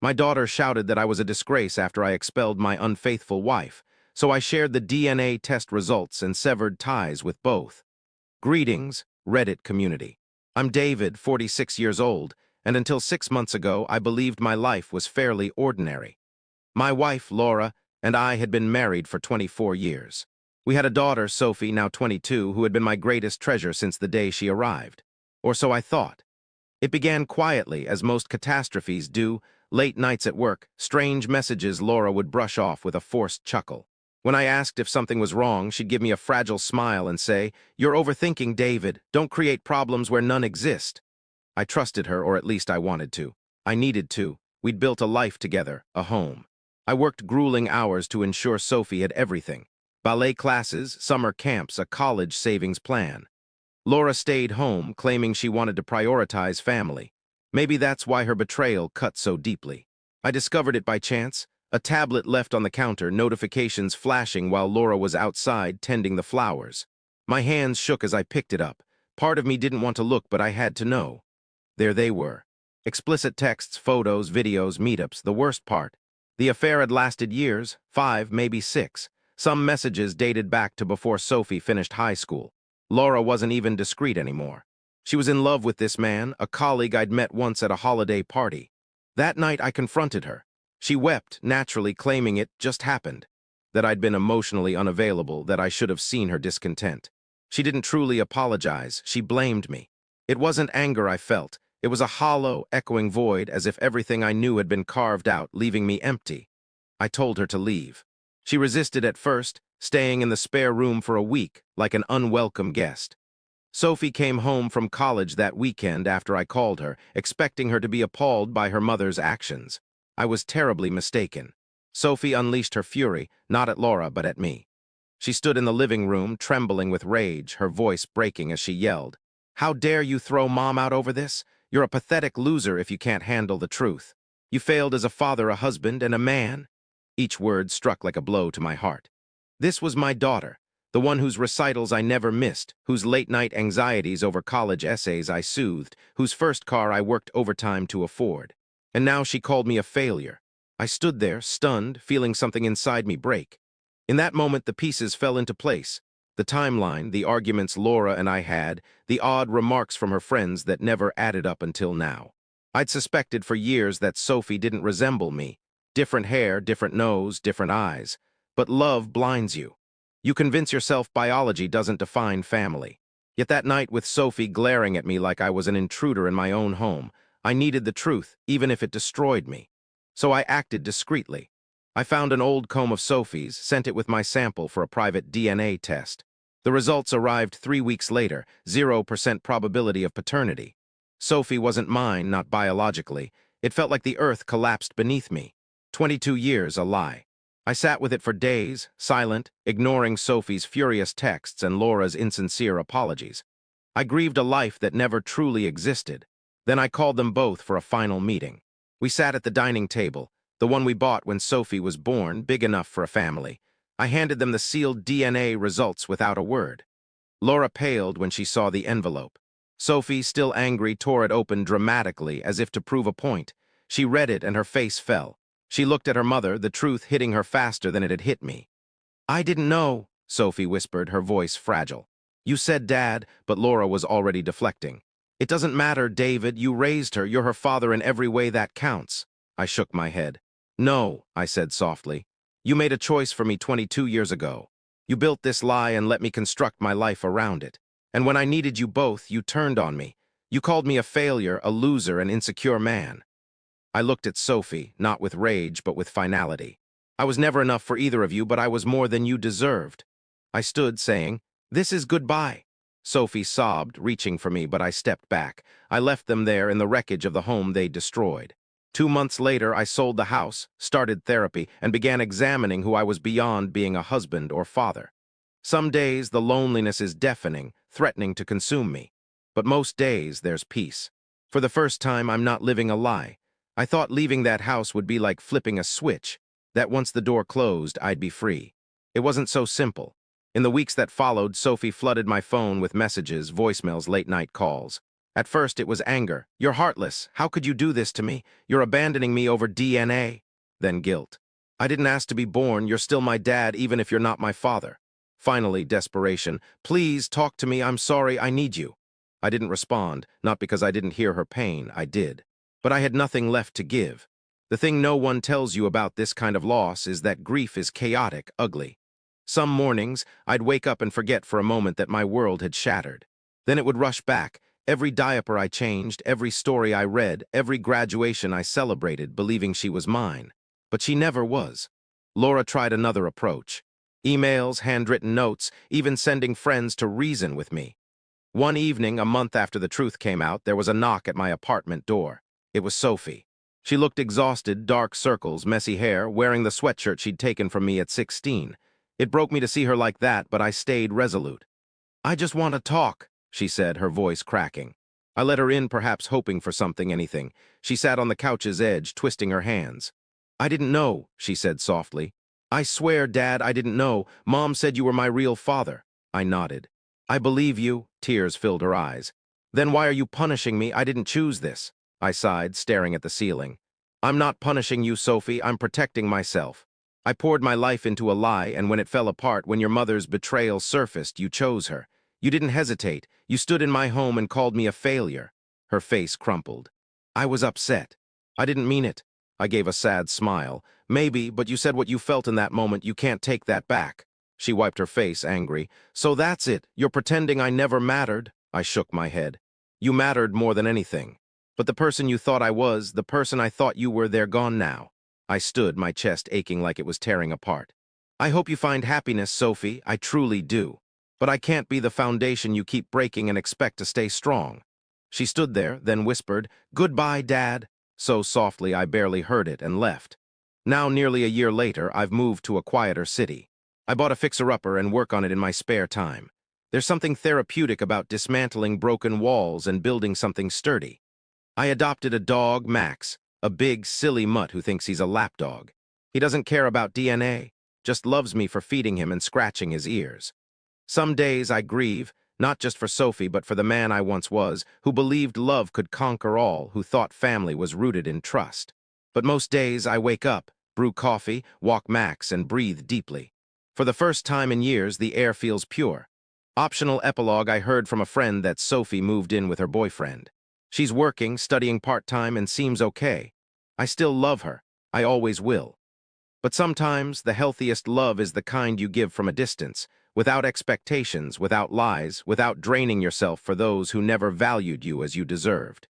My daughter shouted that I was a disgrace after I expelled my unfaithful wife, so I shared the DNA test results and severed ties with both. Greetings, Reddit community. I'm David, 46 years old, and until 6 months ago, I believed my life was fairly ordinary. My wife, Laura, and I had been married for 24 years. We had a daughter, Sophie, now 22, who had been my greatest treasure since the day she arrived. Or so I thought. It began quietly, as most catastrophes do. Late nights at work, strange messages Laura would brush off with a forced chuckle. When I asked if something was wrong, she'd give me a fragile smile and say, "You're overthinking, David. Don't create problems where none exist." I trusted her, or at least I wanted to. I needed to. We'd built a life together, a home. I worked grueling hours to ensure Sophie had everything. Ballet classes, summer camps, a college savings plan. Laura stayed home, claiming she wanted to prioritize family. Maybe that's why her betrayal cut so deeply. I discovered it by chance. A tablet left on the counter, notifications flashing while Laura was outside tending the flowers. My hands shook as I picked it up. Part of me didn't want to look, but I had to know. There they were. Explicit texts, photos, videos, meetups. The worst part. The affair had lasted years, 5, maybe 6. Some messages dated back to before Sophie finished high school. Laura wasn't even discreet anymore. She was in love with this man, a colleague I'd met once at a holiday party. That night I confronted her. She wept, naturally claiming it just happened. That I'd been emotionally unavailable, that I should have seen her discontent. She didn't truly apologize, she blamed me. It wasn't anger I felt. It was a hollow, echoing void, as if everything I knew had been carved out, leaving me empty. I told her to leave. She resisted at first, staying in the spare room for a week, like an unwelcome guest. Sophie came home from college that weekend after I called her, expecting her to be appalled by her mother's actions. I was terribly mistaken. Sophie unleashed her fury, not at Laura, but at me. She stood in the living room, trembling with rage, her voice breaking as she yelled, "How dare you throw Mom out over this? You're a pathetic loser if you can't handle the truth. You failed as a father, a husband, and a man." Each word struck like a blow to my heart. This was my daughter, the one whose recitals I never missed, whose late-night anxieties over college essays I soothed, whose first car I worked overtime to afford. And now she called me a failure. I stood there, stunned, feeling something inside me break. In that moment, the pieces fell into place. The timeline, the arguments Laura and I had, the odd remarks from her friends that never added up until now. I'd suspected for years that Sophie didn't resemble me. Different hair, different nose, different eyes. But love blinds you. You convince yourself biology doesn't define family. Yet that night, with Sophie glaring at me like I was an intruder in my own home, I needed the truth, even if it destroyed me. So I acted discreetly. I found an old comb of Sophie's, sent it with my sample for a private DNA test. The results arrived 3 weeks later, 0% probability of paternity. Sophie wasn't mine, not biologically. It felt like the earth collapsed beneath me. 22 years, a lie. I sat with it for days, silent, ignoring Sophie's furious texts and Laura's insincere apologies. I grieved a life that never truly existed. Then I called them both for a final meeting. We sat at the dining table, the one we bought when Sophie was born, big enough for a family. I handed them the sealed DNA results without a word. Laura paled when she saw the envelope. Sophie, still angry, tore it open dramatically, as if to prove a point. She read it and her face fell. She looked at her mother, the truth hitting her faster than it had hit me. "I didn't know," Sophie whispered, her voice fragile. "You said Dad," but Laura was already deflecting. "It doesn't matter, David. You raised her. You're her father in every way that counts." I shook my head. "No," I said softly. "You made a choice for me 22 years ago. You built this lie and let me construct my life around it. And when I needed you both, you turned on me. You called me a failure, a loser, an insecure man." I looked at Sophie, not with rage, but with finality. "I was never enough for either of you, but I was more than you deserved." I stood, saying, "This is goodbye." Sophie sobbed, reaching for me, but I stepped back. I left them there in the wreckage of the home they destroyed. 2 months later, I sold the house, started therapy, and began examining who I was beyond being a husband or father. Some days, the loneliness is deafening, threatening to consume me. But most days, there's peace. For the first time, I'm not living a lie. I thought leaving that house would be like flipping a switch, that once the door closed, I'd be free. It wasn't so simple. In the weeks that followed, Sophie flooded my phone with messages, voicemails, late-night calls. At first it was anger. You're heartless. How could you do this to me? You're abandoning me over DNA. Then guilt. I didn't ask to be born. You're still my dad, even if you're not my father. Finally, desperation. Please, talk to me. I'm sorry. I need you. I didn't respond, not because I didn't hear her pain. I did. But I had nothing left to give. The thing no one tells you about this kind of loss is that grief is chaotic, ugly. Some mornings, I'd wake up and forget for a moment that my world had shattered. Then it would rush back. Every diaper I changed, every story I read, every graduation I celebrated, believing she was mine. But she never was. Laura tried another approach. Emails, handwritten notes, even sending friends to reason with me. One evening, a month after the truth came out, there was a knock at my apartment door. It was Sophie. She looked exhausted, dark circles, messy hair, wearing the sweatshirt she'd taken from me at 16. It broke me to see her like that, but I stayed resolute. "I just want to talk," she said, her voice cracking. I let her in, perhaps hoping for something, anything. She sat on the couch's edge, twisting her hands. "I didn't know," she said softly. "I swear, Dad, I didn't know. Mom said you were my real father." I nodded. "I believe you." Tears filled her eyes. "Then why are you punishing me? I didn't choose this." I sighed, staring at the ceiling. "I'm not punishing you, Sophie. I'm protecting myself. I poured my life into a lie, and when it fell apart, when your mother's betrayal surfaced, you chose her. You didn't hesitate. You stood in my home and called me a failure." Her face crumpled. I was upset. "I didn't mean it." I gave a sad smile. "Maybe, but you said what you felt in that moment. You can't take that back." She wiped her face, angry. "So that's it. You're pretending I never mattered?" I shook my head. "You mattered more than anything. But the person you thought I was, the person I thought you were, they're gone now." I stood, my chest aching like it was tearing apart. "I hope you find happiness, Sophie. I truly do. But I can't be the foundation you keep breaking and expect to stay strong." She stood there, then whispered, "Goodbye, Dad," so softly I barely heard it, and left. Now, nearly a year later, I've moved to a quieter city. I bought a fixer-upper and work on it in my spare time. There's something therapeutic about dismantling broken walls and building something sturdy. I adopted a dog, Max, a big, silly mutt who thinks he's a lapdog. He doesn't care about DNA, just loves me for feeding him and scratching his ears. Some days I grieve, not just for Sophie, but for the man I once was, who believed love could conquer all, who thought family was rooted in trust. But most days I wake up, brew coffee, walk Max, and breathe deeply. For the first time in years, the air feels pure. Optional epilogue: I heard from a friend that Sophie moved in with her boyfriend. She's working, studying part-time, and seems okay. I still love her. I always will. But sometimes the healthiest love is the kind you give from a distance, without expectations, without lies, without draining yourself for those who never valued you as you deserved.